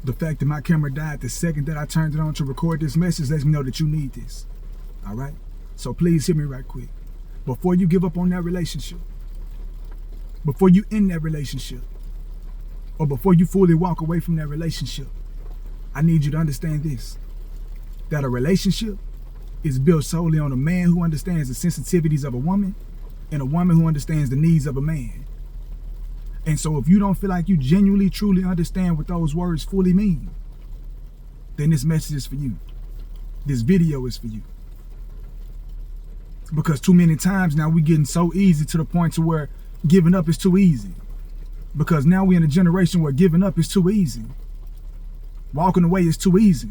The fact that my camera died the second that I turned it on to record this message lets me know that you need this. All right? So please hear me right quick. Before you give up on that relationship, before you end that relationship, or before you fully walk away from that relationship, I need you to understand this, that a relationship is built solely on a man who understands the sensitivities of a woman and a woman who understands the needs of a man. And so if you don't feel like you genuinely, truly understand what those words fully mean, then this message is for you. This video is for you. Because too many times now we're getting so easy to the point to where giving up is too easy. Because now we're in a generation where giving up is too easy. Walking away is too easy.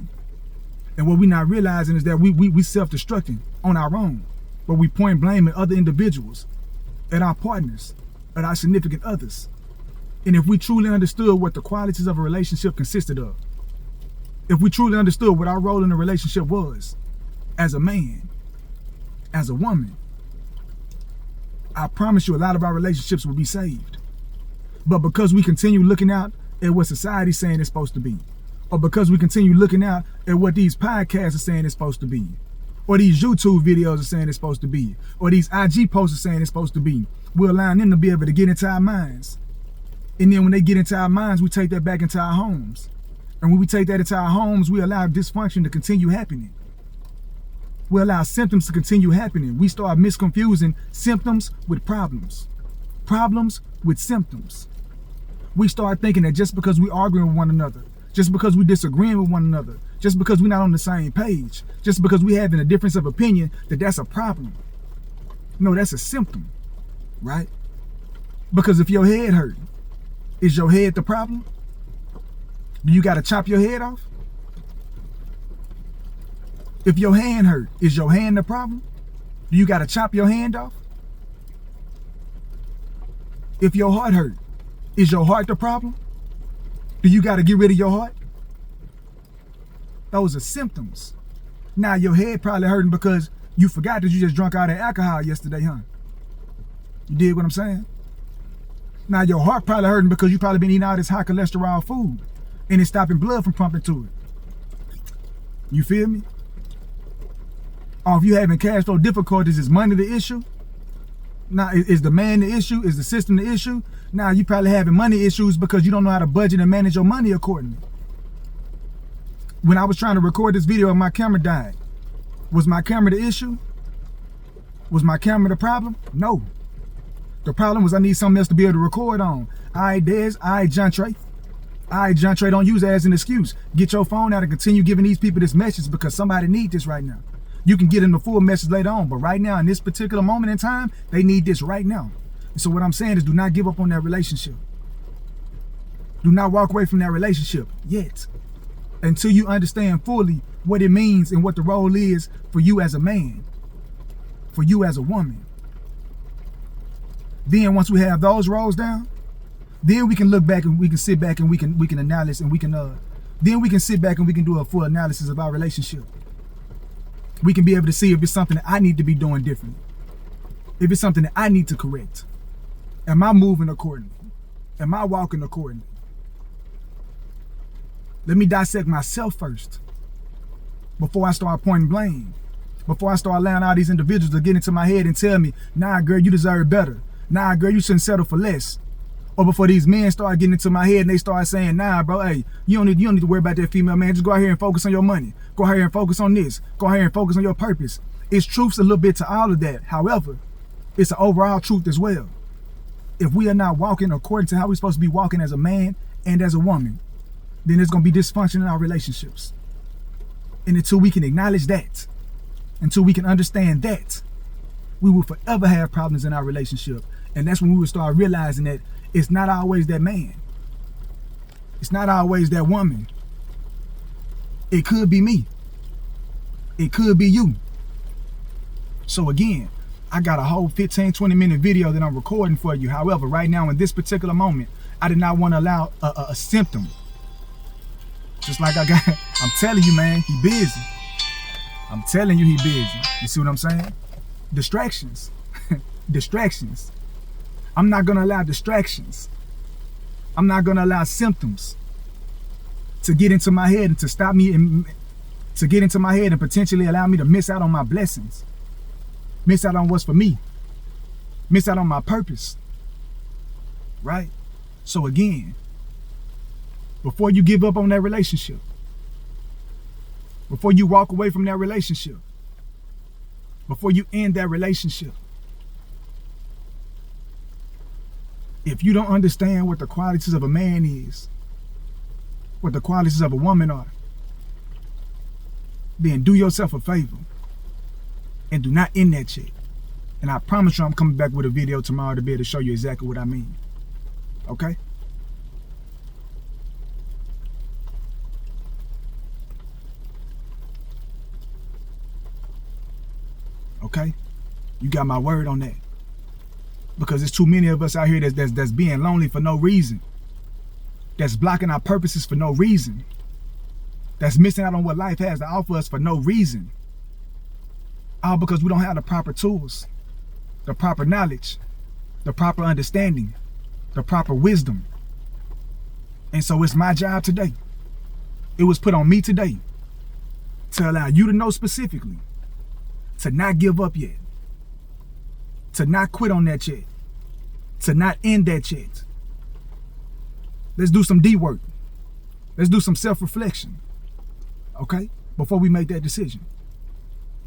And what we're not realizing is that we self-destructing on our own. But we point blame at other individuals, at our partners, at our significant others. And if we truly understood what the qualities of a relationship consisted of, if we truly understood what our role in a relationship was, as a man, as a woman, I promise you a lot of our relationships will be saved. But because we continue looking out at what society's saying it's supposed to be, or because we continue looking out at what these podcasts are saying it's supposed to be, or these YouTube videos are saying it's supposed to be, or these IG posts are saying it's supposed to be, we're allowing them to be able to get into our minds. And then when they get into our minds, we take that back into our homes. And when we take that into our homes, we allow dysfunction to continue happening. We allow symptoms to continue happening. We start misconfusing symptoms with problems. Problems with symptoms. We start thinking that just because we arguing with one another, just because we disagreeing with one another, just because we're not on the same page, just because we having a difference of opinion, that that's a problem. No, that's a symptom, right? Because if your head hurt, is your head the problem? Do you got to chop your head off? If your hand hurt, is your hand the problem? Do you got to chop your hand off? If your heart hurt, is your heart the problem? Do you got to get rid of your heart? Those are symptoms. Now your head probably hurting because you forgot that you just drunk all that alcohol yesterday, huh? You dig what I'm saying? Now your heart probably hurting because you probably been eating all this high cholesterol food and it's stopping blood from pumping to it. You feel me? Or if you having cash flow difficulties, is money the issue? Now, is the man the issue? Is the system the issue? Now you probably having money issues because you don't know how to budget and manage your money accordingly. When I was trying to record this video and my camera died, was my camera the issue? Was my camera the problem? No. The problem was I need something else to be able to record on. All right, Des. All right, John Trey. All right, John Trey, don't use that as an excuse. Get your phone out and continue giving these people this message because somebody needs this right now. You can get in the full message later on, but right now, in this particular moment in time, they need this right now. And so what I'm saying is do not give up on that relationship. Do not walk away from that relationship yet until you understand fully what it means and what the role is for you as a man, for you as a woman. Then once we have those roles down, then we can look back and we can sit back and we can analyze and then we can sit back and we can do a full analysis of our relationship. We can be able to see if it's something that I need to be doing differently. If it's something that I need to correct. Am I moving accordingly? Am I walking accordingly? Let me dissect myself first before I start pointing blame. Before I start allowing all these individuals to get into my head and tell me, nah, girl, you deserve better. Nah, girl, you shouldn't settle for less. Or before these men start getting into my head and they start saying, nah, bro, hey, you don't need to worry about that female, man. Just go out here and focus on your money. Go out here and focus on this. Go out here and focus on your purpose. It's truths a little bit to all of that. However, it's an overall truth as well. If we are not walking according to how we're supposed to be walking as a man and as a woman, then there's going to be dysfunction in our relationships. And until we can acknowledge that, until we can understand that, we will forever have problems in our relationship. And that's when we will start realizing that it's not always that man. It's not always that woman. It could be me. It could be you. So again, I got a whole 15, 20-minute video that I'm recording for you. However, right now in this particular moment, I did not want to allow a symptom. Just like I'm telling you, man, he busy. I'm telling you he busy. You see what I'm saying? Distractions. Distractions. I'm not going to allow distractions. I'm not going to allow symptoms to get into my head and to stop me and to get into my head and potentially allow me to miss out on my blessings, miss out on what's for me, miss out on my purpose, right? So again, before you give up on that relationship, before you walk away from that relationship, before you end that relationship, if you don't understand what the qualities of a man is, what the qualities of a woman are, then do yourself a favor and do not end that shit. And I promise you I'm coming back with a video tomorrow to be able to show you exactly what I mean. Okay? Okay? You got my word on that. Because there's too many of us out here that's being lonely for no reason. That's blocking our purposes for no reason. That's missing out on what life has to offer us for no reason. All because we don't have the proper tools, the proper knowledge, the proper understanding, the proper wisdom. And so it's my job today. It was put on me today to allow you to know specifically, to not give up yet, to not quit on that yet, to not end that yet. Let's do some D work. Let's do some self-reflection, okay? Before we make that decision.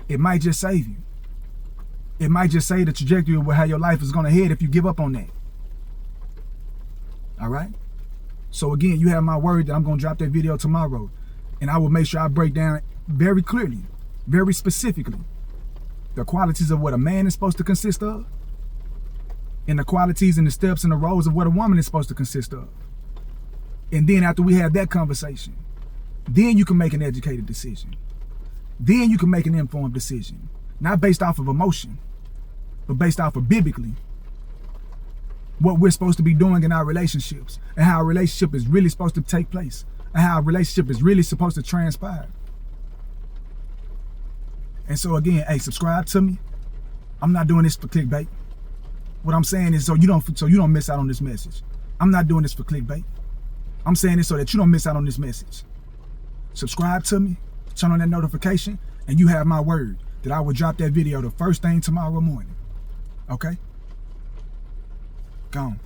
It might just save you. It might just say the trajectory of how your life is gonna head if you give up on that. All right? So again, you have my word that I'm gonna drop that video tomorrow, and I will make sure I break down very clearly, very specifically, the qualities of what a man is supposed to consist of, and the qualities and the steps and the roles of what a woman is supposed to consist of. And then after we have that conversation, then you can make an educated decision. Then you can make an informed decision, not based off of emotion, but based off of biblically what we're supposed to be doing in our relationships and how a relationship is really supposed to take place and how a relationship is really supposed to transpire. And so again, hey, subscribe to me. I'm not doing this for clickbait. What I'm saying is so you don't miss out on this message. I'm not doing this for clickbait. I'm saying this so that you don't miss out on this message. Subscribe to me, turn on that notification, and you have my word that I will drop that video the first thing tomorrow morning. Okay? Gone.